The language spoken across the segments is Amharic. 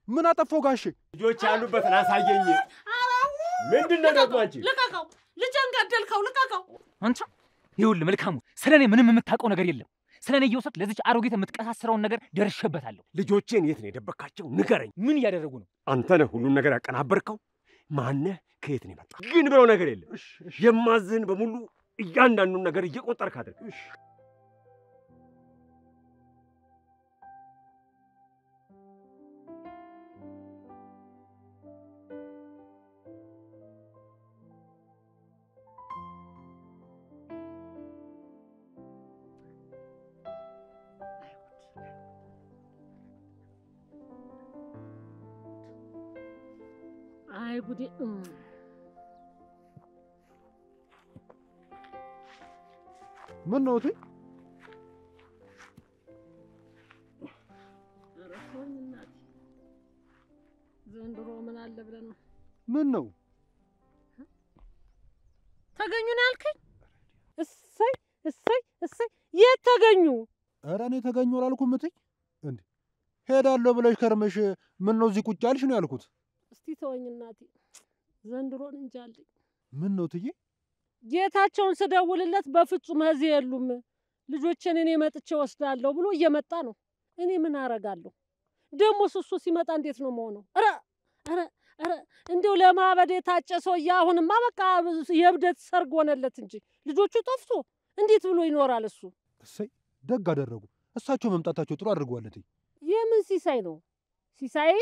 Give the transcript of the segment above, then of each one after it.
ምን አጠፋው ጋሼ? ልጆች ያሉበትን አሳየኝ። ምንድነው ደግሞ አንቺ? ልቀቀው! ልጄን ገደልከው! ልቀቀው! አንቺ ይኸውልህ መልካሙ ስለኔ ምንም የምታውቀው ነገር የለም። ስለኔ እየወሰድክ ለዚች አሮጊት የምትቀሳስረውን ነገር ደርሼበታለሁ። ልጆቼን የት ነው የደበካቸው? ንገረኝ። ምን እያደረጉ ነው? አንተ ነህ ሁሉን ነገር ያቀናበርከው? ማነህ? ከየት ነው የመጣ? ግን ብለው ነገር የለም። የማዝህን በሙሉ እያንዳንዱን ነገር እየቆጠርክ አድርግ። አይ ጉዴ! ምን ነው እቴ? ረፈኝ እናቴ። ዘንድሮ ምን አለ ብለን ነው? ምን ነው? ተገኙ ነው ያልከኝ? እሰይ እሰይ እሰይ! የት ተገኙ? ኧረ እኔ ተገኙ አላልኩም እቴ። እንዴ ሄዳለሁ ብለሽ ከርመሽ ምን ነው እዚህ ቁጭ አልሽ ነው ያልኩት። እስቲ ተወኝ እናቴ። ዘንድሮን እንጃልኝ። ምን ነው እትዬ? ጌታቸውን ስደውልለት በፍጹም እዚህ የሉም፣ ልጆችን እኔ መጥቼ ወስዳለሁ ብሎ እየመጣ ነው። እኔ ምን አረጋለሁ? ደግሞ እሱ ሲመጣ እንዴት ነው መሆነው? ኧረ ኧረ ኧረ እንደው ለማበድ የታጨ ሰውዬ አሁንማ በቃ የብደት ሰርግ ሆነለት እንጂ ልጆቹ ጠፍቶ እንዴት ብሎ ይኖራል እሱ? እሰይ ደግ አደረጉ። እሳቸው መምጣታቸው ጥሩ አድርገዋል እቴ። የምን ሲሳይ ነው? ሲሳይ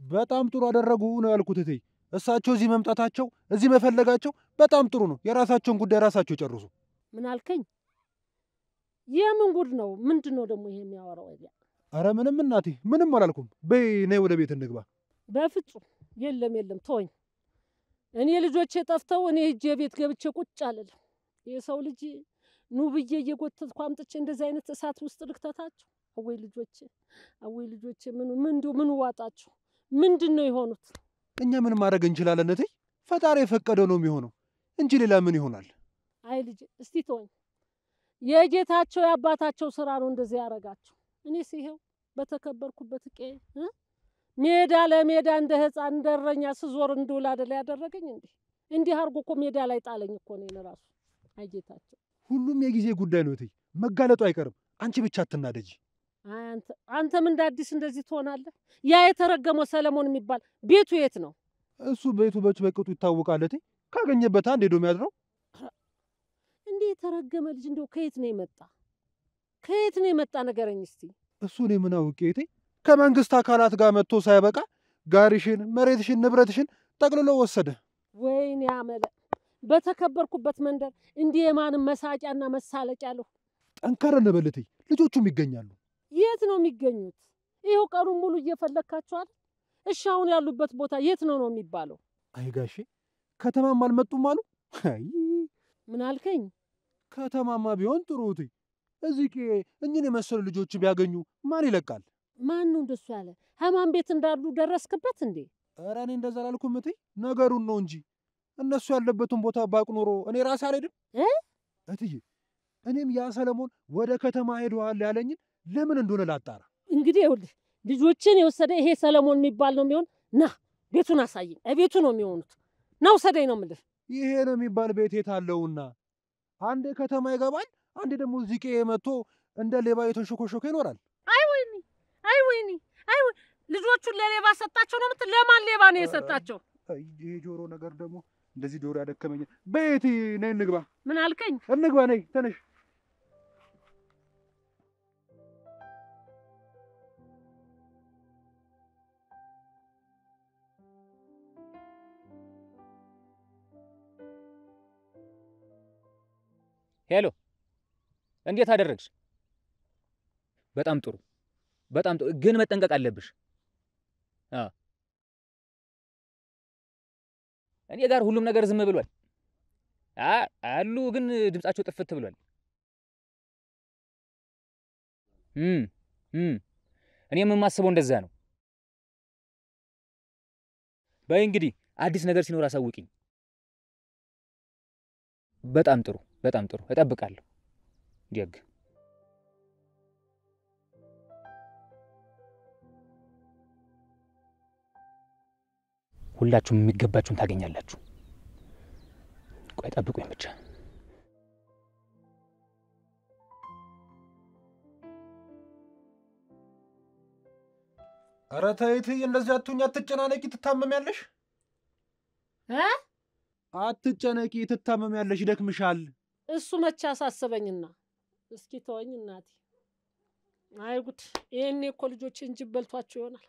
በጣም ጥሩ አደረጉ ነው ያልኩት እቴ። እሳቸው እዚህ መምጣታቸው እዚህ መፈለጋቸው በጣም ጥሩ ነው። የራሳቸውን ጉዳይ ራሳቸው ጨርሱ። ምን አልከኝ? የምን ጉድ ነው? ምንድን ነው ደግሞ ይሄ የሚያወራው? አረ ምንም እናቴ ምንም አላልኩም። በይ ነይ ወደ ቤት እንግባ። በፍጹም የለም የለም፣ ተወኝ። እኔ ልጆቼ ጠፍተው እኔ ሂጄ ቤት ገብቼ ቁጭ አልልም። የሰው ልጅ ኑ ብዬ እየጎተትኩ አምጥቼ እንደዚህ አይነት እሳት ውስጥ ልክተታቸው? አወይ ልጆቼ፣ አወይ ልጆቼ፣ ምን ዋጣቸው? ምንድን ነው የሆኑት? እኛ ምን ማድረግ እንችላለን እቴ? ፈጣሪ የፈቀደው ነው የሚሆነው እንጂ ሌላ ምን ይሆናል? አይ ልጅ እስቲ ተወኝ። የጌታቸው የአባታቸው ስራ ነው እንደዚህ ያረጋቸው። እኔስ ይሄው በተከበርኩበት ቄ ሜዳ ለሜዳ እንደ ህፃን እንደረኛ ስዞር እንድውል አይደል ያደረገኝ? እንዲህ አድርጎ እኮ ሜዳ ላይ ጣለኝ እኮ ነው ራሱ። አይ ጌታቸው፣ ሁሉም የጊዜ ጉዳይ ነው እቴ፣ መጋለጡ አይቀርም። አንቺ ብቻ አትናደጂ። አንተም እንደ አዲስ እንደዚህ ትሆናለህ? ያ የተረገመው ሰለሞን የሚባል ቤቱ የት ነው? እሱ ቤቱ በቅጡ ይታወቃል እቴ። ካገኘበት አንድ ሄዶ የሚያድረው። እንዴ የተረገመ ልጅ እንደው ከየት ነው የመጣ? ከየት ነው የመጣ ነገረኝ እስቲ። እሱ እኔ ምን አውቄ እቴ። ከመንግስት አካላት ጋር መጥቶ ሳይበቃ ጋሪሽን፣ መሬትሽን፣ ንብረትሽን ጠቅልሎ ወሰደ። ወይኔ አመለ! በተከበርኩበት መንደር እንዲህ የማንም መሳቂያና መሳለቂያ አለሁ። ጠንከር እንበል እቴ፣ ልጆቹም ይገኛሉ። የት ነው የሚገኙት? ይኸው ቀኑን ሙሉ እየፈለግካቸዋል። እሺ አሁን ያሉበት ቦታ የት ነው የሚባለው? አይ ጋሼ ከተማም አልመጡም አሉ። አይ ምን አልከኝ? ከተማማ ቢሆን ጥሩ እቴ። እዚህ እኝን የመሰሉ ልጆች ቢያገኙ ማን ይለቃል? ማን ነው እንደሱ ያለ? ህማም ቤት እንዳሉ ደረስክበት እንዴ? ኧረ እኔ እንደዛ አላልኩም እቴ፣ ነገሩን ነው እንጂ እነሱ ያለበትን ቦታ ባቅ ኖሮ እኔ ራሴ አልሄድም እትዬ። እኔም ያ ሰለሞን ወደ ከተማ ሄደዋል ያለኝን ለምን እንደሆነ ላጣራ። እንግዲህ ይኸውልህ ልጆችን የወሰደ ይሄ ሰለሞን የሚባል ነው የሚሆን። ና ቤቱን አሳየኝ። ቤቱ ነው የሚሆኑት። ና ውሰደኝ ነው የምልህ። ይሄ ነው የሚባል ቤት የት አለውና? አንዴ ከተማ ይገባል፣ አንዴ ደግሞ እዚህ መጥቶ እንደ ሌባ የተንሾኮሾከ ይኖራል። አይ ወይኔ፣ አይ ወይኔ፣ አይ ልጆቹን ለሌባ ሰጣቸው ነው የምትል? ለማን ሌባ ነው የሰጣቸው? ይሄ ጆሮ ነገር ደግሞ እንደዚህ ጆሮ ያደከመኝ። ቤቲ ነይ እንግባ። ምን አልከኝ? እንግባ፣ ነይ ተነሽ። ሄሎ፣ እንዴት አደረግሽ? በጣም ጥሩ፣ በጣም ጥሩ። ግን መጠንቀቅ አለብሽ። እኔ ጋር ሁሉም ነገር ዝም ብሏል። አሉ ግን ድምጻቸው ጥፍት ብሏል። እኔም የማስበው እንደዛ ነው። በይ እንግዲህ አዲስ ነገር ሲኖር አሳውቂኝ። በጣም ጥሩ፣ በጣም ጥሩ። እጠብቃለሁ። ደግ ሁላችሁም የሚገባችሁን ታገኛላችሁ። ቆይ ጠብቁኝ ብቻ። ኧረ ተይ እትዬ፣ እንደዚህ አትሁኝ፣ አትጨናነቂ፣ ትታመሚያለሽ። አትጨነቂ፣ ትታመሚያለሽ፣ ይደክምሻል። እሱ መቼ አሳሰበኝና። እስኪ ተወኝ እናቴ። አይ ጉድ! ይሄኔ እኮ ልጆች እንጂ በልቷቸው ይሆናል።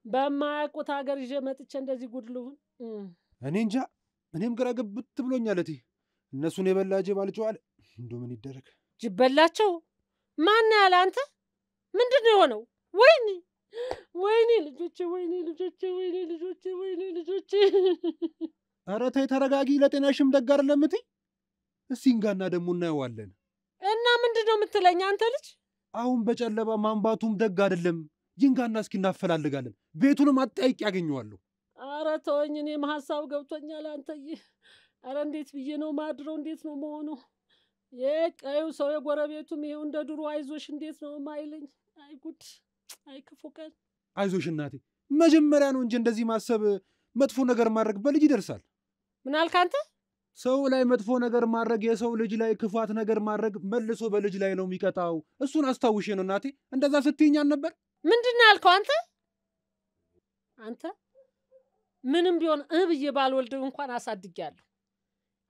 በማያውቁት ሀገር ይዤ መጥቼ እንደዚህ ጉድ ልሁን። እኔ እንጃ፣ እኔም ግራ ገብት ብሎኛል እትዬ። እነሱን የበላ ጅብ አልጮኸ። እንደው ምን ይደረግ? ጅብ በላቸው? ማን ያለ አንተ? ምንድን ነው የሆነው? ወይኔ ወይኔ ልጆቼ፣ ወይኔ ልጆቼ፣ ወይኔ ልጆቼ፣ ወይኔ ልጆቼ። ኧረ ተይ ተረጋጊ፣ ለጤናሽም ደግ አይደለም እትዬ። እስኪ እንጋና ደግሞ እናየዋለን። እና ምንድን ነው የምትለኝ አንተ ልጅ? አሁን በጨለማ ማንባቱም ደግ አይደለም። ይንጋና እስኪ እናፈላልጋለን። ቤቱንም አጠያይቅ ያገኘዋለሁ። ኧረ ተወኝ፣ እኔም ሀሳብ ገብቶኛል አንተዬ። ኧረ እንዴት ብዬ ነው ማድረው? እንዴት ነው መሆነው? የቀዩ ሰው የጎረቤቱም ይሄው እንደ ድሮ አይዞሽ እንዴት ነው ማይለኝ? አይ ጉድ! አይ ክፉ ቀን። አይዞሽ እናቴ፣ መጀመሪያ ነው እንጂ እንደዚህ ማሰብ፣ መጥፎ ነገር ማድረግ በልጅ ይደርሳል። ምን አልክ አንተ? ሰው ላይ መጥፎ ነገር ማድረግ፣ የሰው ልጅ ላይ ክፋት ነገር ማድረግ መልሶ በልጅ ላይ ነው የሚቀጣው። እሱን አስታውሼ ነው እናቴ እንደዛ ስትይኛል ነበር። ምንድን ነው ያልከው አንተ? አንተ ምንም ቢሆን ብዬ ባልወልድ እንኳን አሳድጌያለሁ።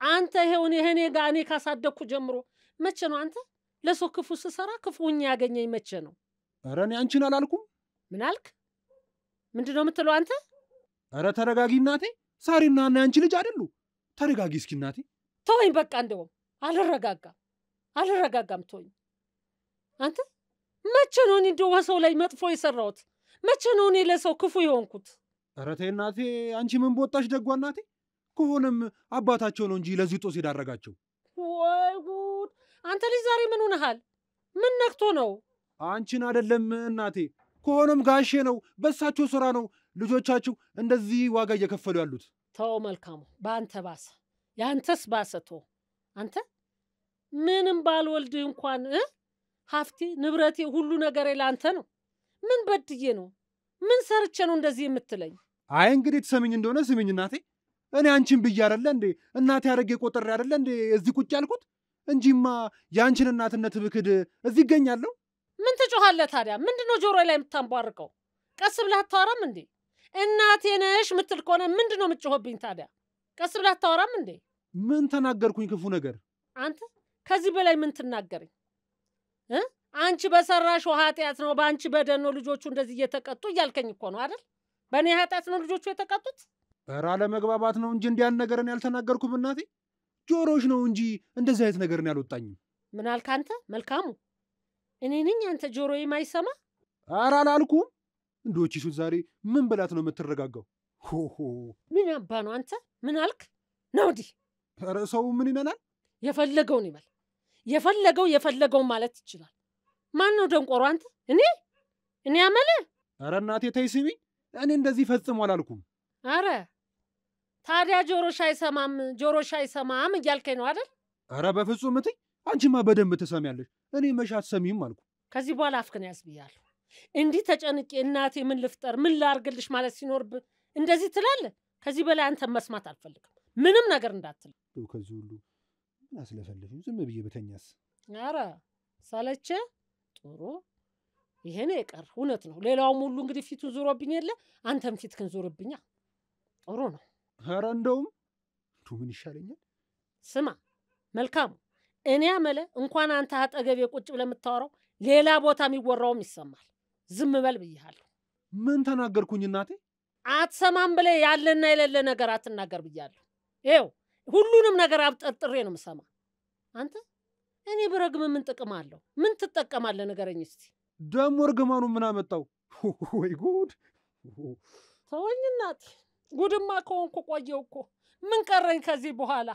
አንተ ይሄውን እኔ ጋር እኔ ካሳደግኩ ጀምሮ መቼ ነው አንተ ለሰው ክፉ ስሰራ ክፉኛ ያገኘኝ መቼ ነው? ኧረ እኔ አንቺን አላልኩም። ምን አልክ? ምንድን ነው የምትለው አንተ? ኧረ ተረጋጊ እናቴ። ሳሪና እና ያንቺ ልጅ አይደሉ? ተረጋጊ እስኪ እናቴ። ተወኝ በቃ። እንደውም አልረጋጋም። ተወኝ አንተ። መቼ ነው እኔ እንደው በሰው ላይ መጥፎ የሰራሁት? መቼ ነው እኔ ለሰው ክፉ የሆንኩት? ኧረ ተይ እናቴ፣ አንቺ ምን ቦጣሽ ደጓ እናቴ። ከሆነም አባታቸው ነው እንጂ ለዚህ ጦስ የዳረጋቸው። ወይ ጉድ! አንተ ልጅ ዛሬ ምን ሆነሃል? ምን ነክቶ ነው? አንቺን አይደለም እናቴ፣ ከሆነም ጋሼ ነው። በሳቸው ስራ ነው ልጆቻችሁ እንደዚህ ዋጋ እየከፈሉ ያሉት። ተው መልካሙ፣ በአንተ ባሰ። ያንተስ ባሰ። ተው አንተ። ምንም ባልወልድ እንኳን ሀብቴ፣ ንብረቴ፣ ሁሉ ነገሬ ለአንተ ነው። ምን በድዬ ነው? ምን ሰርቼ ነው እንደዚህ የምትለኝ? አይ እንግዲህ ትሰሚኝ እንደሆነ ስሚኝ እናቴ። እኔ አንቺን ብዬ አይደለ እንዴ እናቴ አደረጌ ቆጥሬ አይደለ እንዴ እዚህ ቁጭ ያልኩት እንጂማ የአንቺን እናትነት ብክድ እዚህ ይገኛለሁ። ምን ትጮኻለህ ታዲያ? ምንድነው ጆሮ ላይ የምታንቧርቀው? ቀስ ብለህ አታወራም እንዴ? እናቴ ነሽ ምትል ከሆነ ምንድነው የምትጮህብኝ ታዲያ? ቀስ ብለህ አታወራም እንዴ? ምን ተናገርኩኝ ክፉ ነገር? አንተ ከዚህ በላይ ምን ትናገረኝ? አንቺ በሰራሽው ኃጢአት ነው፣ በአንቺ በደል ነው ልጆቹ እንደዚህ እየተቀጡ እያልከኝ እኮ ነው አይደል? በእኔ ኃጢአት ነው ልጆቹ የተቀጡት? ኧረ አለመግባባት ነው እንጂ እንዲያን ነገርን ያልተናገርኩም እናቴ። ጆሮሽ ነው እንጂ እንደዚህ አይነት ነገርን ያልወጣኝም። ምን አልክ አንተ መልካሙ? እኔ ነኝ አንተ ጆሮ የማይሰማ? ኧረ አላልኩም። እንዶች ሹት ዛሬ ምን ብላት ነው የምትረጋጋው? ሆሆ ምን አባ ነው አንተ? ምን አልክ ነው እንዲህ? ኧረ ሰው ምን ይነናል? የፈለገውን ይበል። የፈለገውን ማለት ይችላል። ማን ነው ደንቆሮ አንተ? እኔ አመለ? ኧረ እናቴ ተይ ስሚኝ፣ እኔ እንደዚህ ፈጽሞ አላልኩም። ኧረ ታዲያ ጆሮሽ አይሰማም እያልከኝ ነው አይደል? ኧረ በፍጹም እትይ፣ አንቺማ በደንብ ትሰሚያለሽ። እኔ መሻት ሰሚም አልኩ። ከዚህ በኋላ አፍክን ያዝ ብያለሁ። እንዲህ ተጨንቄ እናቴ ምን ልፍጠር ምን ላርግልሽ ማለት ሲኖርብህ እንደዚህ ትላለህ? ከዚህ በላይ አንተን መስማት አልፈልግም። ምንም ነገር እንዳትል። ከዚህ ሁሉ ምን አስለፈልፍኝ? ዝም ብዬ በተኛስ? ኧረ ሰለቸ? ጥሩ ይሄ ነው የቀረ። እውነት ነው። ሌላውም ሁሉ እንግዲህ ፊቱን ዞሮብኝ የለ አንተም ፊትክን ዞርብኛ። ጥሩ ነው። ኧረ እንደውም ምን ይሻለኛል? ስማ መልካሙ፣ እኔ አመለ እንኳን አንተ አጠገቤ ቁጭ ብለህ የምታወራው ሌላ ቦታ የሚወራውም ይሰማል። ዝም በል ብያለሁ። ምን ተናገርኩኝ እናቴ? አትሰማም ብለህ ያለና የሌለ ነገር አትናገር ብያለሁ። ይኸው ሁሉንም ነገር አብጠርጥሬ ነው የምሰማ። አንተ እኔ ብረግም ምን ጥቅም አለው? ምን ትጠቀማለህ? ንገረኝ እስቲ። ደሞ እርግማኑ ምን አመጣው? ወይ ጉድ! ተወኝ እናቴ። ጉድማ ከሆንኩ ቆየው እኮ። ምን ቀረኝ ከዚህ በኋላ?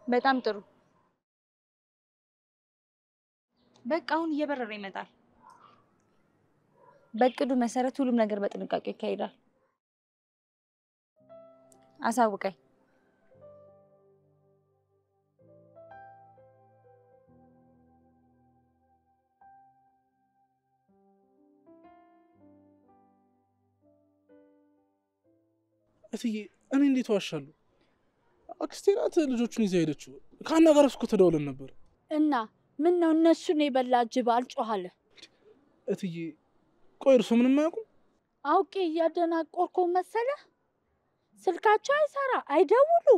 በጣም ጥሩ። በቃ አሁን እየበረረ ይመጣል። በእቅዱ መሰረት ሁሉም ነገር በጥንቃቄ ይካሄዳል። አሳውቀኝ። እትዬ እኔ እንዴት ዋሻለሁ? አክስቴ ናት ልጆቹን ይዛ ሄደችው። ከአና ጋር እስኮ ተደውለን ነበር። እና ምን ነው እነሱን የበላ ጅብ አልጮኸለ? እትዬ ቆይ እርሶ ምንም አያውቁም? አውቄ እያደናቆርኩ መሰለ? ስልካቸው አይሰራ አይደውሉ።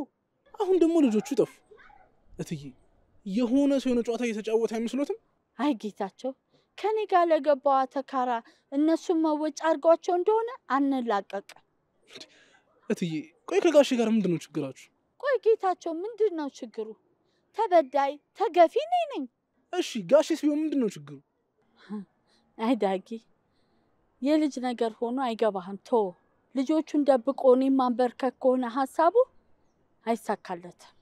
አሁን ደግሞ ልጆቹ ጠፉ። እትዬ የሆነ ሰው የሆነ ጨዋታ እየተጫወተ አይመስሎትም? አይ ጌታቸው፣ ከኔ ጋር ለገባዋ ተካራ እነሱን መወጫ አድርጓቸው እንደሆነ አንላቀቅ። እትዬ ቆይ ከጋሼ ጋር ምንድን ነው ችግራችሁ? ቆይ ጌታቸው ምንድን ነው ችግሩ? ተበዳይ ተገፊ ነኝ። እሺ ጋሼስ ቢሆን ምንድን ነው ችግሩ? አይ ዳጊ፣ የልጅ ነገር ሆኖ አይገባህም። ቶ ልጆቹን ደብቆ እኔን ማንበርከክ ከሆነ ሀሳቡ አይሳካለትም።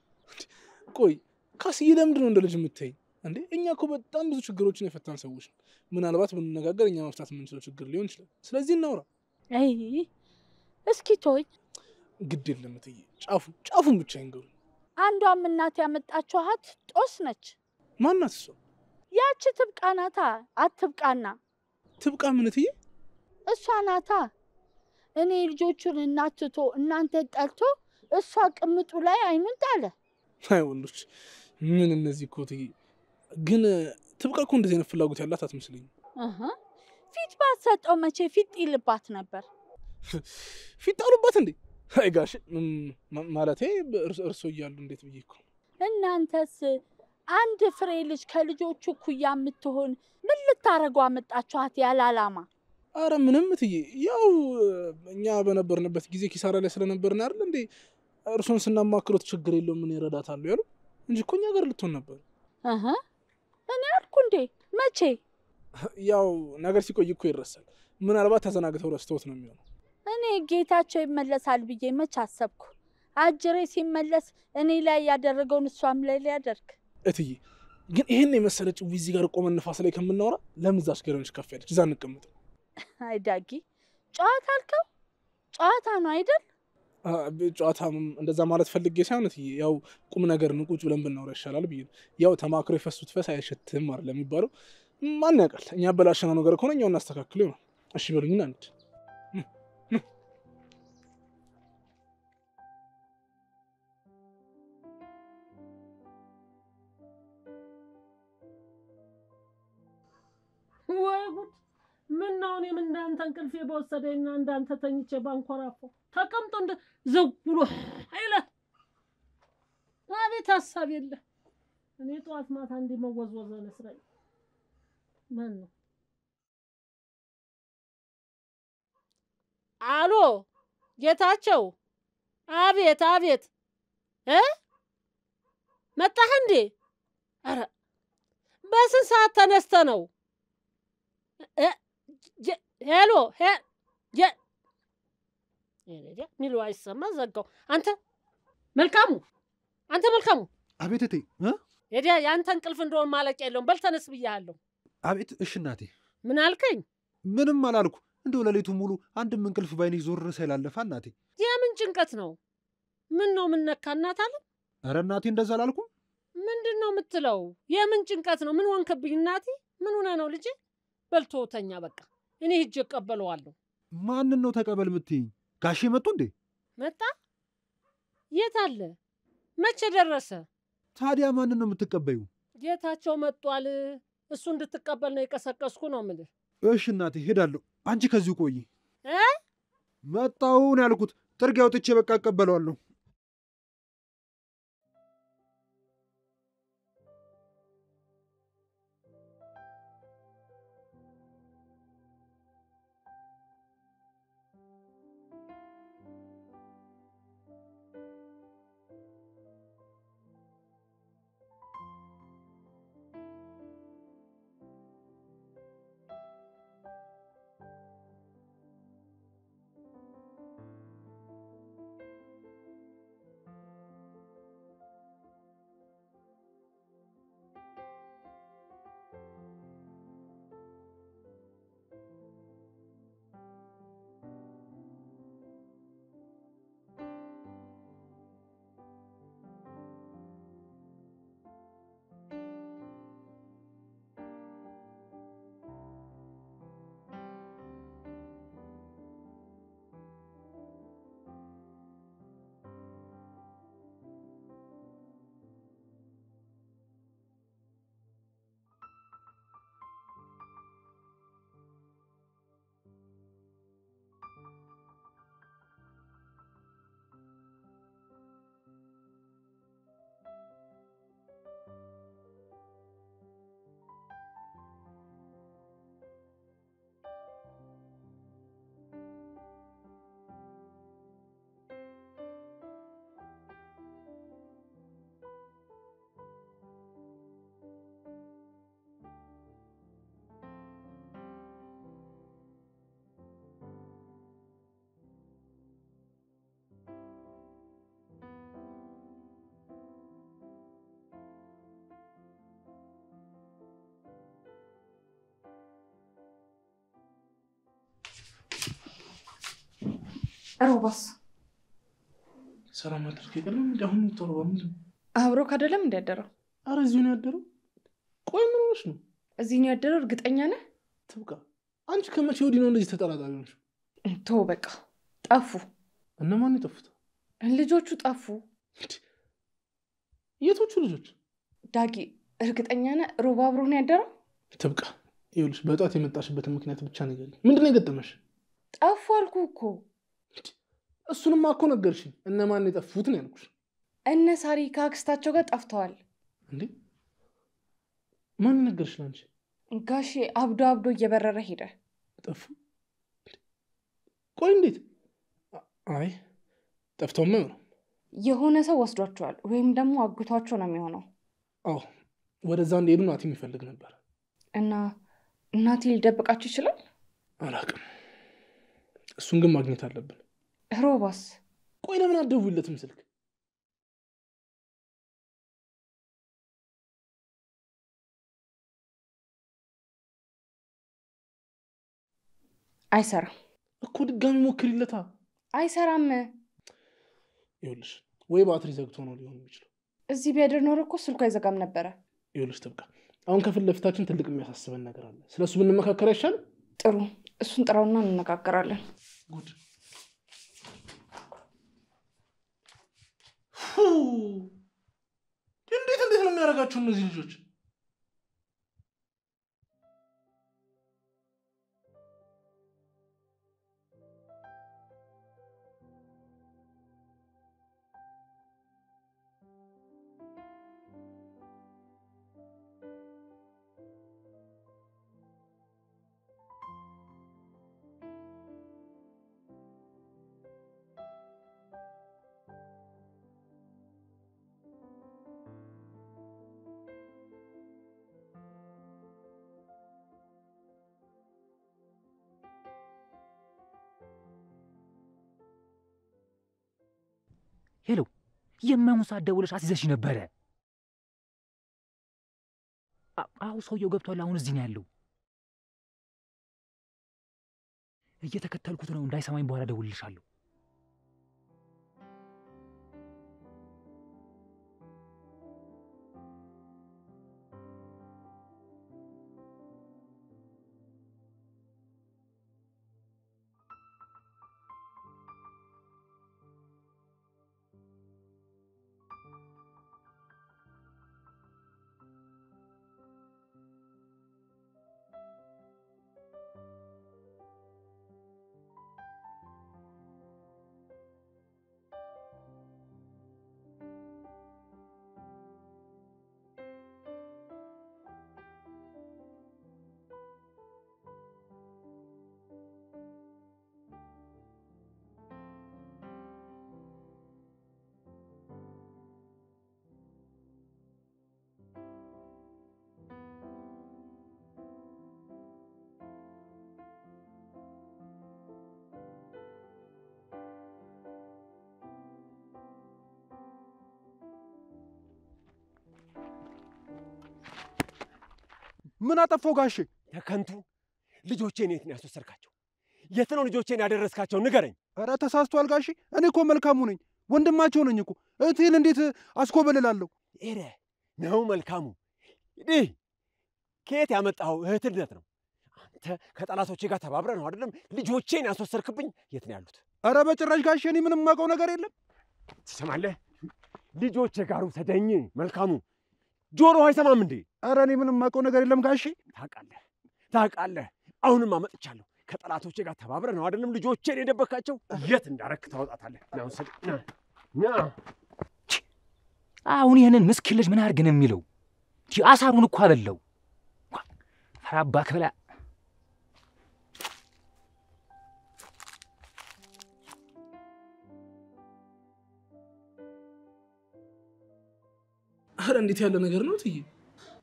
ቆይ ካስዬ ለምንድን ነው እንደ ልጅ የምታይኝ እንዴ? እኛ እኮ በጣም ብዙ ችግሮችን የፈታን ሰዎች ነው። ምናልባት ብንነጋገር እኛ መፍታት የምንችለው ችግር ሊሆን ይችላል። ስለዚህ እናውራ። አይ እስኪ ቶኝ። ግድ የለም እትዬ፣ ጫፉን ብቻ ይንገሩኝ። አንዷም እናት ያመጣችኋት ጦስ ነች። ማናት እሷ? ያቺ ትብቃ ናታ። አትብቃና ትብቃ ምን እትዬ? እሷ ናታ። እኔ ልጆቹን እናትቶ እናንተ ጠልቶ እሷ ቅምጡ ላይ አይኑን ጣለ። አይ ወንዶች ምን እነዚህ እኮ እትዬ። ግን ትብቃ እኮ እንደዚህ አይነት ፍላጎት ያላት አትመስለኝም። ፊት ባሰጠው መቼ ፊት ይልባት ነበር። ፊት ጣሉባት እንዴ? አይ ጋሽ ማለቴ እርሶ እያሉ እንዴት ብዬ እኮ። እናንተስ አንድ ፍሬ ልጅ ከልጆቹ እኩያ የምትሆን ምን ልታረጉ አመጣችኋት ያለ አላማ? አረ ምንም እትዬ፣ ያው እኛ በነበርንበት ጊዜ ኪሳራ ላይ ስለነበርን አይደል እንዴ እርሶን ስናማክሮት ችግር የለውም ምን ይረዳታለሁ ያሉ እንጂ እኮ እኛ ጋር ልትሆን ነበር። እኔ አልኩ እንዴ? መቼ? ያው ነገር ሲቆይ እኮ ይረሳል። ምናልባት ተዘናግተው ረስተውት ነው የሚሆነው። እኔ ጌታቸው ይመለሳል ብዬ መች አሰብኩ? አጅሬ ሲመለስ እኔ ላይ ያደረገውን እሷም ላይ ሊያደርግ። እትዬ ግን ይሄን የመሰለ ጭው እዚህ ጋር ቆመን ንፋስ ላይ ከምናወራ ለምን እዛች ገረንሽ ከፍ ያለች እዛ እንቀመጥ? አይ ዳጊ፣ ጨዋታ አልከው? ጨዋታ ነው አይደል? ጨዋታ እንደዛ ማለት ፈልጌ ሳይሆን እትዬ ያው ቁም ነገር ቁጭ ብለን ብናወራ ይሻላል ብዬ ነው። ያው ተማክሮ የፈሱት ፈስ አይሸትም አይደል የሚባለው። ማን ያውቃል? እኛ በላሸነው ነገር ከሆነ እኛው እናስተካክለው ይሆናል። እሺ በሉኝና እንሂድ። ወይ ጉድ! ምን ነው እኔም እንዳንተ እንቅልፌ በወሰደኝና እንዳንተ ተኝቼ ባንኮራፎ ተቀምጦ እንደ ዘጉሎ አይለ አቤት ሀሳብ የለ። እኔ ጠዋት ማታ እንዲህ መወዝወዝ ነው ስራዬ። ማን ነው? አሎ ጌታቸው። አቤት አቤት። መጣህ እንዴ? አረ በስንት ሰዓት ተነስተ ነው? ሄሎ ሚሉ አይሰማ ዘጋው። አንተ መልካሙ፣ አንተ መልካሙ። አቤት እቴ። ሄዲያ ያንተ እንቅልፍ እንደሆነ ማለቅ የለውም። በል ተነስ ብያለሁ። አቤት። እሺ እናቴ። ምን አልከኝ? ምንም አላልኩ። እንደው ለሌቱ ሙሉ አንድም እንቅልፍ ባይኔ ዞር ሳይላለፋ እናቴ። የምን ጭንቀት ነው? ምን ነው ምን ነካ እናት አለ? ኧረ እናቴ እንደዛ አላልኩም። ምንድን ነው የምትለው? የምን ጭንቀት ነው? ምን ወንክብኝ እናቴ? ምን ሆነ ነው ልጄ? በልቶ ተኛ በቃ። እኔ ሂጅ እቀበለዋለሁ። ማንን ነው ተቀበል የምትይኝ? ጋሼ መጡ እንዴ? መጣ? የት አለ? መቼ ደረሰ? ታዲያ ማንን ነው የምትቀበዩ? ጌታቸው መጥቷል። እሱ እንድትቀበል ነው የቀሰቀስኩ ነው የምልህ። እሺ እናቴ ሄዳለሁ። አንቺ ከዚሁ ቆይ። መጣሁ ነው ያልኩት። ጥርጊያ ወጥቼ በቃ እቀበለዋለሁ። ሮባስ ሰላም አድርጌ ቀለም እንደሁን ተሮባ ምንድን አብሮ ካደለም እንዲያደረው አረ እዚሁ ነው ያደረው ቆይ ምን ሆነሽ ነው እዚህ ነው ያደረው እርግጠኛ ነህ ትብቃ አንቺ ከመቼ ወዲህ ነው እንደዚህ ተጠራጣሪ ነሽ ተው በቃ ጠፉ እነማን የጠፉት ልጆቹ ጠፉ የቶቹ ልጆች ዳጊ እርግጠኛ ነህ ሮባ አብሮ ነው ያደረው ትብቃ ይኸውልሽ በጧት የመጣሽበትን ምክንያት ብቻ ንገሪኝ ምንድነው የገጠመሽ ጠፉ አልኩህ እኮ እሱንማ እኮ ነገርሽኝ እነማን የጠፉት ነው ያልኩሽ እነ ሳሪ ከአክስታቸው ጋር ጠፍተዋል እንዴ ማን ነገርሽ ላንቺ ጋሼ አብዶ እየበረረ ሄደ ጠፉ ቆይ እንዴት አይ ጠፍተውም ነው የሆነ ሰው ወስዷቸዋል ወይም ደግሞ አግቷቸው ነው የሚሆነው አዎ ወደዛ እንደሄዱ ናቲ የሚፈልግ ነበር እና ናቲ ሊደብቃቸው ይችላል አላውቅም እሱን ግን ማግኘት አለብን ሮባስ ቆይ ለምን አትደውይለትም ስልክ አይሰራም እኮ ድጋሚ ሞክሪለታ አይሰራም ይኸውልሽ ወይ ባትሪ ዘግቶ ነው ሊሆን የሚችለው እዚህ ቢያድር ኖሮ እኮ ስልኩ አይዘጋም ነበረ ይኸውልሽ ትብቃ አሁን ከፊት ለፊታችን ትልቅ የሚያሳስበን ነገር አለ ስለሱ ብንመካከር አይሻልም ጥሩ እሱን ጥራውና እንነጋገራለን ጉድ እንዴት ነው የሚያደርጋቸው እነዚህ ልጆች ሄሎ የማይሆን ሰዓት ደውለሽ አስይዘሽ ነበረ አዎ ሰውየው ገብቷል አሁን እዚህ ነው ያለው እየተከተልኩት ነው እንዳይሰማኝ በኋላ ደውልልሻለሁ ምን አጠፋው ጋሼ ተከንቱ ልጆቼን የት ነው ያስወሰድካቸው የት ነው ልጆቼን ያደረስካቸው ንገረኝ ኧረ ተሳስቷል ጋሼ እኔ እኮ መልካሙ ነኝ ወንድማቸው ነኝ እኮ እህቴን እንዴት አስኮበልላለሁ ኤረ ነው መልካሙ እንዴ ከየት ያመጣው እህትነት ነው አንተ ከጠላቶቼ ጋር ተባብረ ነው አይደለም ልጆቼን ያስወሰድክብኝ የት ነው ያሉት ኧረ በጭራሽ ጋሼ እኔ ምንም ማውቀው ነገር የለም ትሰማለህ ልጆቼ ጋር ውሰደኝ መልካሙ ጆሮ አይሰማም እንዴ ኧረ እኔ ምንም ማውቀው ነገር የለም ጋሼ ታውቃለህ አሁንም አመጥቻለሁ ከጠላቶቼ ጋር ተባብረ ነው አይደለም ልጆቼን የደበካቸው የት እንዳረክ ታወጣታለህ ናው ሰድ ና አሁን ይሄንን ምስኪን ልጅ ምን አድርግ ነው የሚለው አሳሩን እኮ አበለው ፈራባክ ብላ አረ እንዴት ያለ ነገር ነው ትይ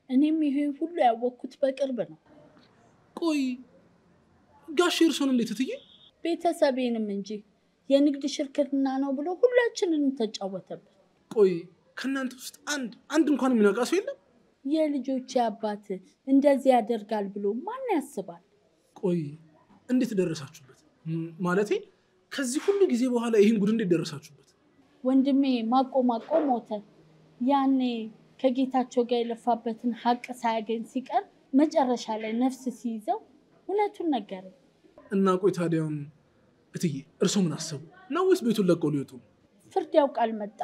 እኔም ይሄን ሁሉ ያወቅኩት በቅርብ ነው ቆይ ጋሽ እርሶን እንዴት ትይ ቤተሰቤንም እንጂ የንግድ ሽርክትና ነው ብሎ ሁላችንን ተጫወተበት ቆይ ከናንተ ውስጥ አንድ እንኳን የሚነቃ ሰው የለም የልጆቼ አባት እንደዚህ ያደርጋል ብሎ ማን ያስባል ቆይ እንዴት ደረሳችሁበት ማለቴ ከዚህ ሁሉ ጊዜ በኋላ ይህን ጉድ እንዴት ደረሳችሁበት? ወንድሜ ማቆ ሞተ። ያኔ ከጌታቸው ጋር የለፋበትን ሀቅ ሳያገኝ ሲቀር መጨረሻ ላይ ነፍስ ሲይዘው እውነቱን ነገረኝ። እና ቆይ ታዲያውን እትዬ እርሶ ምን አሰቡ? ነው ወይስ ቤቱን ለቀው ሊወጡ? ፍርድ ያውቃል መጣ።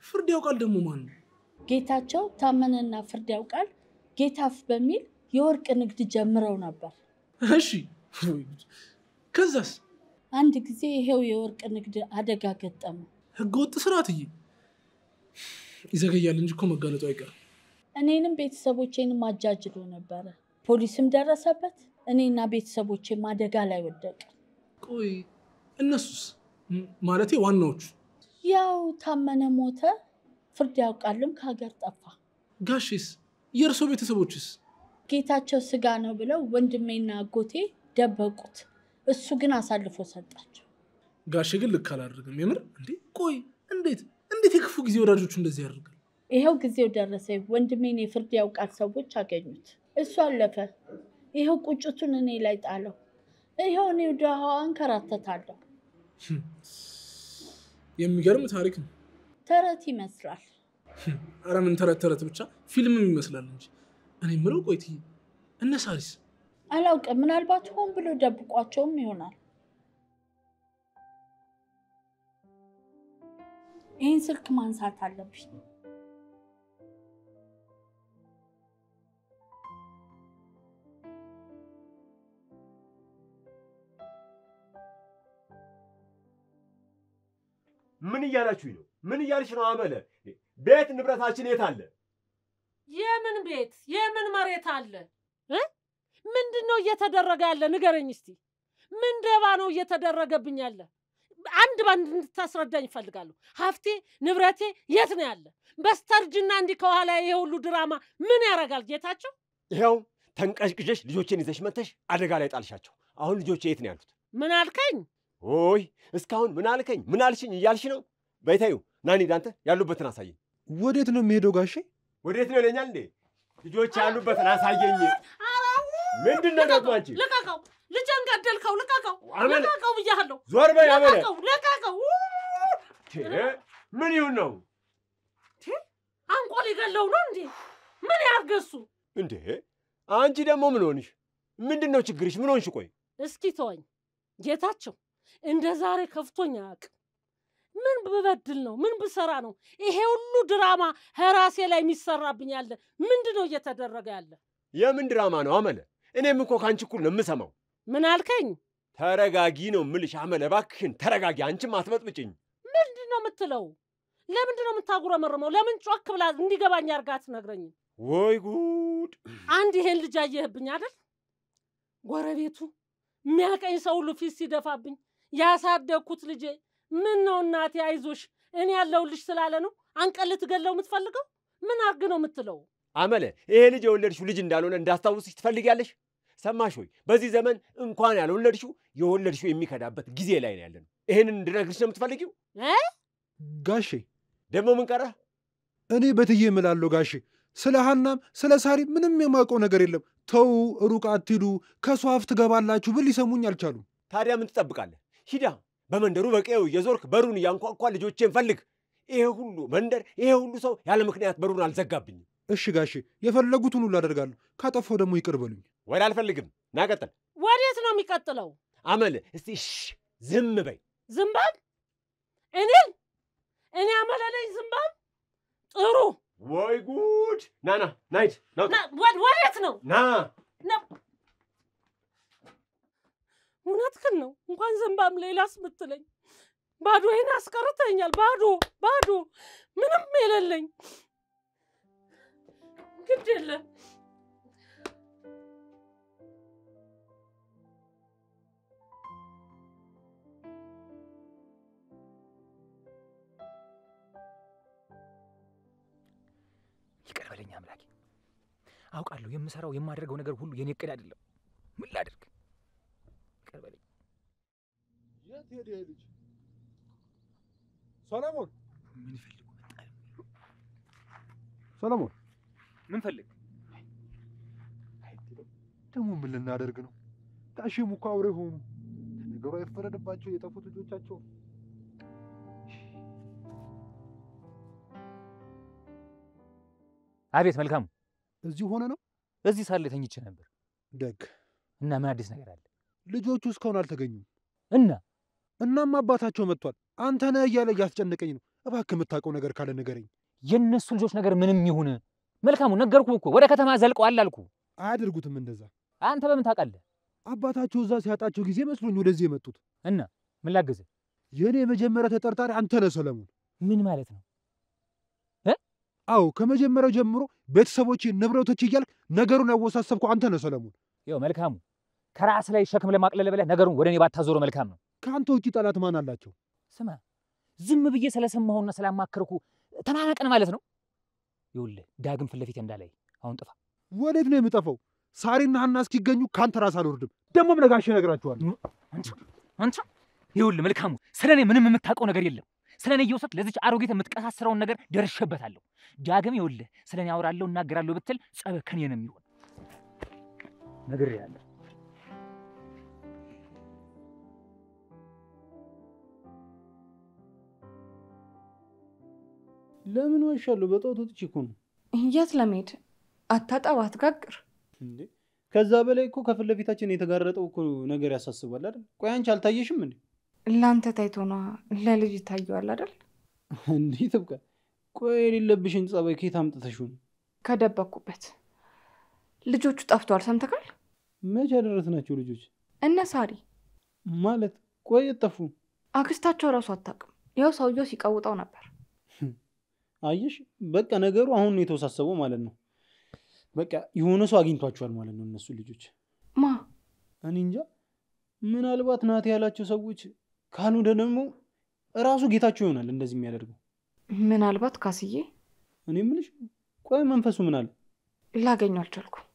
ፍርድ ያውቃል ደግሞ ማን ነው? ጌታቸው ታመነና ፍርድ ያውቃል ጌታፍ በሚል የወርቅ ንግድ ጀምረው ነበር። እሺ ከዛስ? አንድ ጊዜ ይሄው የወርቅ ንግድ አደጋ ገጠመው። ህገወጥ ስራ እትዬ። ይዘገያል እንጂ እኮ መጋለጡ አይቀርም። እኔንም ቤተሰቦቼንም አጃጅሎ ነበረ። ፖሊስም ደረሰበት። እኔና ቤተሰቦቼም አደጋ ላይ ወደቀ። ቆይ እነሱስ? ማለቴ ዋናዎቹ? ያው ታመነ ሞተ፣ ፍርድ ያውቃልም ከሀገር ጠፋ። ጋሼስ? የእርሶ ቤተሰቦችስ? ጌታቸው ስጋ ነው ብለው ወንድሜና አጎቴ ደበቁት። እሱ ግን አሳልፎ ሰጣቸው። ጋሼ ግን ልክ አላደረገም የምር። እንዴ ቆይ እንዴት የክፉ ጊዜ ወዳጆቹ እንደዚህ ያደርጋል? ይሄው ጊዜው ደረሰ። ወንድሜን የፍርድ ያውቃል ሰዎች አገኙት። እሱ አለፈ። ይሄው ቁጭቱን እኔ ላይ ጣለው። ይሄው እኔ ደሃዋ አንከራተታለሁ። የሚገርም ታሪክ ነው። ተረት ይመስላል። ኧረ ምን ተረት ብቻ ፊልምም ይመስላል እንጂ። እኔ የምለው ቆይ እትዬ እነ ሳሪስ? አላውቅም። ምናልባት ሆን ብሎ ደብቋቸውም ይሆናል። ይህን ስልክ ማንሳት አለብኝ። ምን እያላችሁኝ ነው? ምን እያልሽ ነው አመለ? ቤት ንብረታችን የት አለ? የምን ቤት የምን መሬት አለ? ምንድነው እየተደረገ ያለ? ንገረኝ እስቲ። ምን ደባ ነው እየተደረገብኝ ያለ? አንድ ባንድ እንድታስረዳኝ እፈልጋለሁ። ሀብቴ ንብረቴ የት ነው ያለ? በስተርጅና እንዲህ ከኋላ ይሄ ሁሉ ድራማ ምን ያደርጋል ጌታቸው? ይኸው ተንቀሽቅሸሽ ልጆቼን ይዘሽ መተሽ አደጋ ላይ ጣልሻቸው። አሁን ልጆቼ የት ነው ያሉት? ምን አልከኝ? ኦይ እስካሁን ምን አልከኝ ምን አልሽኝ እያልሽ ነው? በይታዩ ናኒ ዳንተ ያሉበትን አሳየኝ። ወዴት ነው የሚሄደው ጋሼ? ወዴት ነው ይለኛል እንዴ? ልጆች ያሉበትን አሳየኝ። ምንድን ነው ደግሞ አንቺ? ልቀቀው! ልጄን ገደልከው! ልቀቀው! ልቀቀው ብያለሁ። ዞር በይ አበለ። ልቀቀው! ምን ይሁን ነው? አንቆ ሊገለው ነው እንዴ? ምን ያርግ እሱ? እንዴ አንቺ ደግሞ ምን ሆንሽ? ምንድን ነው ችግርሽ? ምን ሆንሽ? ቆይ እስኪ ተወኝ ጌታቸው። እንደ ዛሬ ከፍቶኝ አያውቅም። ምን ብበድል ነው? ምን ብሰራ ነው ይሄ ሁሉ ድራማ ራሴ ላይ የሚሰራብኝ ያለ? ምንድነው እየተደረገ ያለ? የምን ድራማ ነው አመለ? እኔም እኮ ካንቺ እኩል ነው የምሰማው። ምን አልከኝ? ተረጋጊ ነው የምልሽ አመለ። እባክሽን ተረጋጊ። አንቺም አትበጥብጭኝ። ምንድነው የምትለው? ለምንድነው የምታጉረመርመው? ለምን ጮክ ብላ እንዲገባኝ አድርጋት ነግረኝ። ወይ ጉድ! አንድ ይሄን ልጅ አየህብኝ አይደል? ጎረቤቱ የሚያቀኝ ሰው ሁሉ ፊት ሲደፋብኝ ያሳደግኩት ልጄ ምን ነው እናቴ አይዞሽ እኔ ያለሁልሽ ስላለ ነው አንቀል ልትገለው የምትፈልገው? ምን አርግ ነው የምትለው? አመለ ይሄ ልጅ የወለድሽው ልጅ እንዳልሆነ እንዳስታውስሽ ትፈልጊያለሽ? ሰማሽ ወይ? በዚህ ዘመን እንኳን ያልወለድሽው የወለድሽው የሚከዳበት ጊዜ ላይ ነው ያለነው። ይሄንን እንድነግርሽ ነው የምትፈልጊው? ጋሼ ደግሞ ምን ቀረ? እኔ በትዬ እምላለሁ ጋሼ። ስለ ሀናም ስለ ሳሪ ምንም የማውቀው ነገር የለም። ተው ሩቅ አትሂዱ፣ ከሷ አፍ ትገባላችሁ ብል ሊሰሙኝ አልቻሉም። ታዲያ ምን ትጠብቃለህ? ሂዳ በመንደሩ በቀየው እየዞርክ በሩን እያንኳኳ ልጆቼን ፈልግ። ይሄ ሁሉ መንደር ይሄ ሁሉ ሰው ያለ ምክንያት በሩን አልዘጋብኝም። እሺ ጋሼ፣ የፈለጉትን ሁሉ አደርጋለሁ። ካጠፋው ደግሞ ይቅር በሉኝ። ወደ አልፈልግም። ና ቀጥል። ወዴት ነው የሚቀጥለው? አመል እስቲ ዝም በይ። ዝም በል? እኔ አመለ ነኝ ዝም በል? ጥሩ። ወይ ጉድ! ና ናይድ ወዴት ነው? ና እውነትህን ነው። እንኳን ዘንባም ሌላስ ብትለኝ ባዶዬን አስቀርተኛል። ባዶ ምንም የሌለኝ ግድ የለ። ይቅር በለኝ አምላኬ። አውቃለሁ የምሰራው የማደርገው ነገር ሁሉ የኔ እቅድ አይደለም። ምን ላድርግ? ይቅር በለኝ። የት ሄደ ልጅ? ሰለሞን ምን ፈልጉ መጣ? ሰለሞን ምን ፈልግ? ደግሞ ምን ልናደርግ ነው? ጋሼም እኮ አውሬ ሆኑ። ነገሩ አይፈረድባቸው የጠፉት ልጆቻቸው። አቤት መልካሙ፣ እዚህ ሆነ ነው? እዚህ ሳለ ተኝቼ ነበር። ደግ እና ምን አዲስ ነገር አለ? ልጆቹ እስካሁን አልተገኙም። እናም አባታቸው መጥቷል። አንተ ነህ እያለ እያስጨነቀኝ ነው። እባክህ የምታውቀው ነገር ካለ ንገረኝ። የእነሱ ልጆች ነገር ምንም ይሁን መልካሙ፣ ነገርኩህ እኮ ወደ ከተማ ዘልቀዋል አልኩ። አያደርጉትም እንደዛ። አንተ በምን ታውቃለህ? አባታቸው እዛ ሲያጣቸው ጊዜ መስሎኝ ወደዚህ የመጡት። እና ምን ላግዝህ? የእኔ የመጀመሪያ ተጠርጣሪ አንተ ነህ ሰለሞን። ምን ማለት ነው? አዎ ከመጀመሪያው ጀምሮ ቤተሰቦቼ፣ ንብረቶቼ እያልክ ነገሩን ያወሳሰብከው አንተ ነህ ሰለሞን። ይኸው መልካሙ፣ ከራስ ላይ ሸክም ለማቅለል ብለህ ነገሩን ወደ እኔ ባታዞረው መልካም ነው። ከአንተ ውጭ ጠላት ማን አላቸው? ስማ፣ ዝም ብዬ ስለሰማሁና ስላማከርኩ ተናነቀን ማለት ነው? ይኸውልህ ዳግም ፊት ለፊት እንዳላይ አሁን ጥፋ። ወዴት ነው የምጠፋው? ሳሪና ሀና እስኪገኙ ከአንተ ራስ አልወርድም። ደግሞም ነጋሼ እነግራቸዋለሁ። አንተ ይኸውልህ መልካሙ፣ ስለ እኔ ምንም የምታውቀው ነገር የለም። ስለ እኔ እየወሰድክ ለዚች አሮጊት የምትቀሳስረውን ነገር ደርሼበታለሁ። ዳግም ይኸውልህ ስለ እኔ አወራለሁ እናገራለሁ ብትል ጸብህ ከእኔ ነው የሚሆን። ነግሬሃለሁ። ለምን ዋሻለሁ? በጠዋት ወጥቼ እኮ ነው። የት ለመሄድ? አታጠብ፣ አትጋግር እንዴ? ከዛ በላይ እኮ ከፊት ለፊታችን የተጋረጠው እኮ ነገር ያሳስባል አይደል? ቆይ አንቺ አልታየሽም እንዴ? ለአንተ ታይቶና ለልጅ ታየዋል አይደል? እንዴ ትብቃ። ቆይ የሌለብሽን ጸባይ ከየት አምጥተሽው ነው? ከደበኩበት። ልጆቹ ጠፍቷል፣ ሰምተካል? መቼ ያደረስናቸው ልጆች? እነ ሳሪ ማለት። ቆይ የጠፉ? አክስታቸው እራሱ አታውቅም። ያው ሰውየው ሲቀውጠው ነበር። አየሽ፣ በቃ ነገሩ አሁን ነው የተወሳሰበው ማለት ነው። በቃ የሆነ ሰው አግኝቷቸዋል ማለት ነው እነሱ ልጆች። ማ? እኔ እንጃ። ምናልባት ናት ያላቸው ሰዎች ካልሆነ ደግሞ እራሱ ጌታቸው ይሆናል እንደዚህ የሚያደርገው። ምናልባት ካስዬ። እኔ የምልሽ ቆይ መንፈሱ ምን አለ? ላገኘው አልቻልኩም።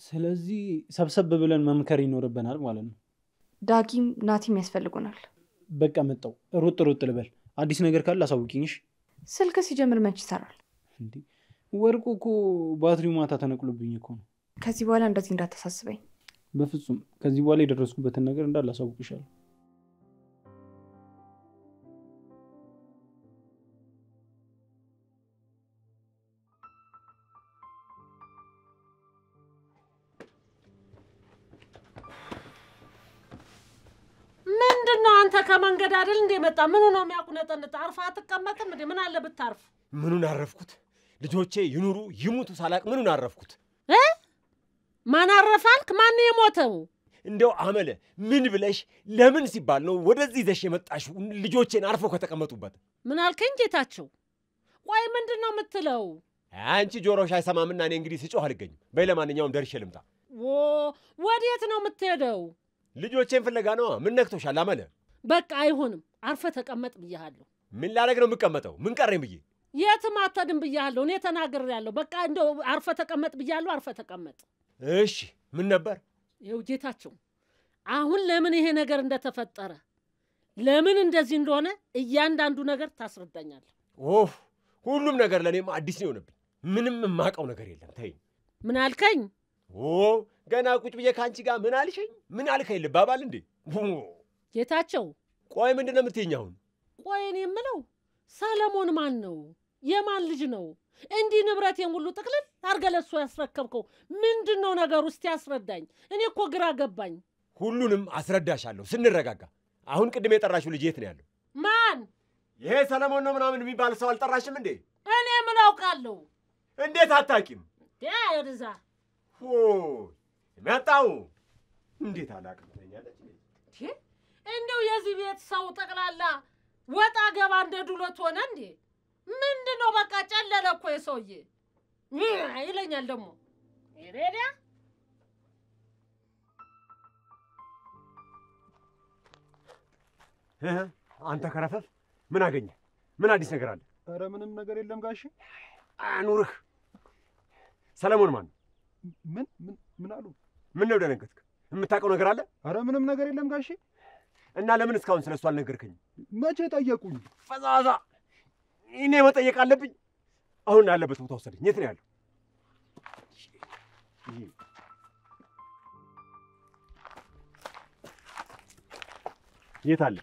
ስለዚህ ሰብሰብ ብለን መምከር ይኖርብናል ማለት ነው። ዳጊም ናቲም ያስፈልጉናል። በቃ መጣው። ሮጥ ሮጥ ልበል። አዲስ ነገር ካለ አሳውቂኝሽ። ስልክ ሲጀምር መች ይሰራል እንዴ? ወርቁ እኮ ባትሪው ማታ ተነቅሎብኝ እኮ ነው። ከዚህ በኋላ እንደዚህ እንዳታሳስበኝ። በፍጹም ከዚህ በኋላ የደረስኩበትን ነገር እንዳለ አሳውቅሻለሁ። ምንድነው አንተ ከመንገድ አይደል እንደ መጣ? ምኑ ነው የሚያቁነጠንጥ? አርፋ አትቀመጥም እንዴ? ምን አለ ብታርፍ? ምኑን አረፍኩት? ልጆቼ ይኑሩ ይሙቱ ሳላቅ ምኑን አረፍኩት? ማን አረፋልክ? ማን የሞተው? እንደው አመለ ምን ብለሽ ለምን ሲባል ነው ወደዚህ ይዘሽ የመጣሽው? ልጆቼን አርፈው ከተቀመጡበት። ምን አልከኝ ጌታቸው? ቆይ ምንድነው የምትለው? አንቺ ጆሮሽ አይሰማምና እኔ እንግዲህ ስጮህ አልገኝም። በይ ለማንኛውም ደርሼ ልምጣ። ወዴት ነው የምትሄደው? ልጆቼን ፍለጋ ነው። ምን ነክቶሻል አመለ? በቃ አይሆንም፣ አርፈ ተቀመጥ ብያለሁ። ምን ላደርግ ነው የምቀመጠው? ምን ቀረኝ ብዬ? የትም አትሄድም ብያለሁ። እኔ ተናግሬያለሁ። በቃ እንደው አርፈ ተቀመጥ ብያለሁ። አርፈ ተቀመጥ። እሺ ምን ነበር? ይኸው ጌታቸው፣ አሁን ለምን ይሄ ነገር እንደተፈጠረ ለምን እንደዚህ እንደሆነ እያንዳንዱ ነገር ታስረዳኛለህ። ሁሉም ነገር ለእኔም አዲስ ነው የሆነብኝ። ምንም የማውቀው ነገር የለም። ተይኝ። ምን አልከኝ? ገና ቁጭ ብዬ ከአንቺ ጋር ምን አልሽኝ? ምን አልከኝ ልባባል እንዴ? ጌታቸው፣ ቆይ ምንድን ነው የምትይኝ አሁን? ቆይ እኔ የምለው ሰለሞን ማን ነው? የማን ልጅ ነው? እንዲህ ንብረቴን ሁሉ ጥቅልል አድርገህ ለእሱ ያስረከብከው ምንድን ነው ነገሩ? እስቲ አስረዳኝ። እኔ እኮ ግራ ገባኝ። ሁሉንም አስረዳሻለሁ ስንረጋጋ። አሁን ቅድም የጠራሽው ልጅ የት ነው ያለው? ማን? ይሄ ሰለሞን ነው ምናምን የሚባል ሰው አልጠራሽም እንዴ? እኔ ምን አውቃለሁ? እንዴት አታውቂም? ወደዛ መጣው። እንዴት አላውቅም ትለኛለች? እንደው የዚህ ቤት ሰው ጠቅላላ ወጣ ገባ እንደ ዱለት ሆነ እንዴ? ምንድን ነው? በቃ ጨለለ እኮ የሰውዬ ይለኛል ደግሞ ሬዳ። አንተ ከረፈፍ ምን አገኘ? ምን አዲስ ነገር አለ? ኧረ ምንም ነገር የለም ጋሼ። አኑርህ። ሰለሞን ማን? ምን አሉ? ምን ነው ደነገጥክ? የምታውቀው ነገር አለ? ኧረ ምንም ነገር የለም ጋሼ። እና ለምን እስካሁን ስለሱ አልነገርከኝም? መቼ ጠየቁኝ? ፈዛዛ። እኔ መጠየቅ አለብኝ? አሁን ያለበት ቦታ ወሰደኝ። የት ነው ያለው? የት አለ?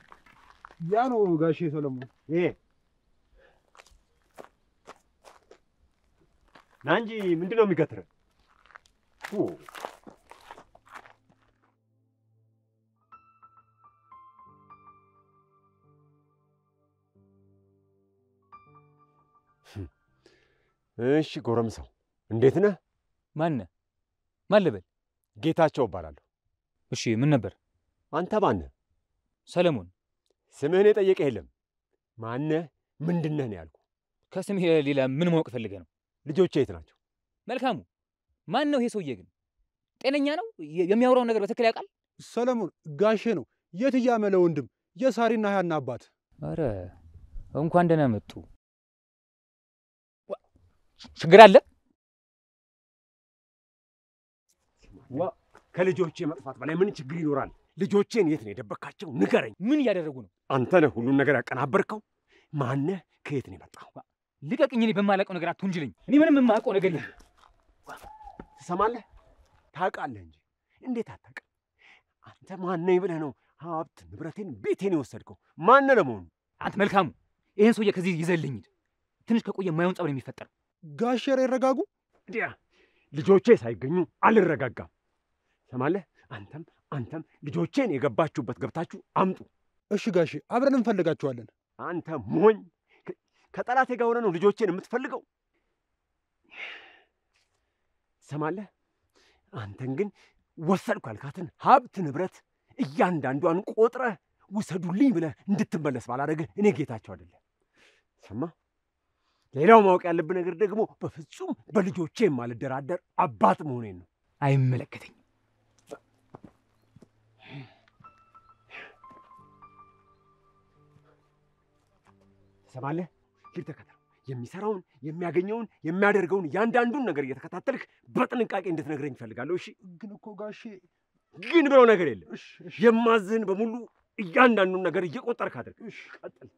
ያ ነው ጋሼ ሰለሞን። ይሄ ና እንጂ ምንድን ነው የሚገትረን? እሺ ጎረምሳው እንዴት ነህ? ማነህ? ማን ልበል? ጌታቸው እባላለሁ። እሺ ምን ነበር? አንተ ማነህ? ሰለሞን። ስምህን የጠየቀ የለም። ማነህ ምንድነህ ነው ያልኩህ። ከስምህ ሌላ ምን ማወቅ ፈልገህ ነው? ልጆቼ የት ናቸው? መልካሙ። ማን ነው ይሄ ሰውዬ ግን? ጤነኛ ነው? የሚያወራውን ነገር በትክክል ያውቃል? ሰለሞን ጋሼ ነው። የትያመለ ወንድም የሳሪና ያና አባት። አረ እንኳን ደህና መጡ። ችግር አለ? ከልጆቼ መጥፋት በላይ ምን ችግር ይኖራል? ልጆቼን የት ነው የደበካቸው? ንገረኝ። ምን እያደረጉ ነው? አንተ ነህ ሁሉን ነገር ያቀናበርከው። ማነህ? ከየት ነው የመጣው? ልቀቅኝ። እኔ በማላውቀው ነገር አትወንጅለኝ። እኔ ምንም የማውቀው ነገር የለም። ትሰማለህ? ታውቃለህ እንጂ እንዴት አታውቅም? አንተ ማነኝ ብለህ ነው ሀብት ንብረቴን ቤቴን የወሰድከው? ማነህ ለመሆኑ? አንተ መልካሙ፣ ይሄን ሰውዬ ከዚህ ይዘልኝ ሂድ። ትንሽ ከቆየ የማይሆን ጸብ ነው የሚፈጠረው። ጋሼ ይረጋጉ። እንዲያ ልጆቼ ሳይገኙ አልረጋጋም። ሰማለህ? አንተም ልጆቼን የገባችሁበት ገብታችሁ አምጡ። እሺ ጋሼ፣ አብረን እንፈልጋችኋለን። አንተ ሞኝ፣ ከጠላቴ ጋር ሆነህ ነው ልጆቼን የምትፈልገው? ሰማለህ? አንተን ግን ወሰድኩ ያልካትን ሀብት ንብረት እያንዳንዷን ቆጥረህ ውሰዱልኝ ብለህ እንድትመለስ ባላደረግህ እኔ ጌታቸው አይደለም። ሰማ? ሌላው ማወቅ ያለብህ ነገር ደግሞ በፍጹም በልጆቼ የማልደራደር አባት መሆኔን ነው። አይመለከተኝም። ሰማለህ? ሂድ ተከተለው። የሚሰራውን የሚያገኘውን የሚያደርገውን እያንዳንዱን ነገር እየተከታተልክ በጥንቃቄ እንድትነግረኝ እፈልጋለሁ። እሺ? ግን እኮ ጋሼ ግን ብለው ነገር የለም። የማዝህን በሙሉ እያንዳንዱን ነገር እየቆጠርክ አድርግ። ቀጥል።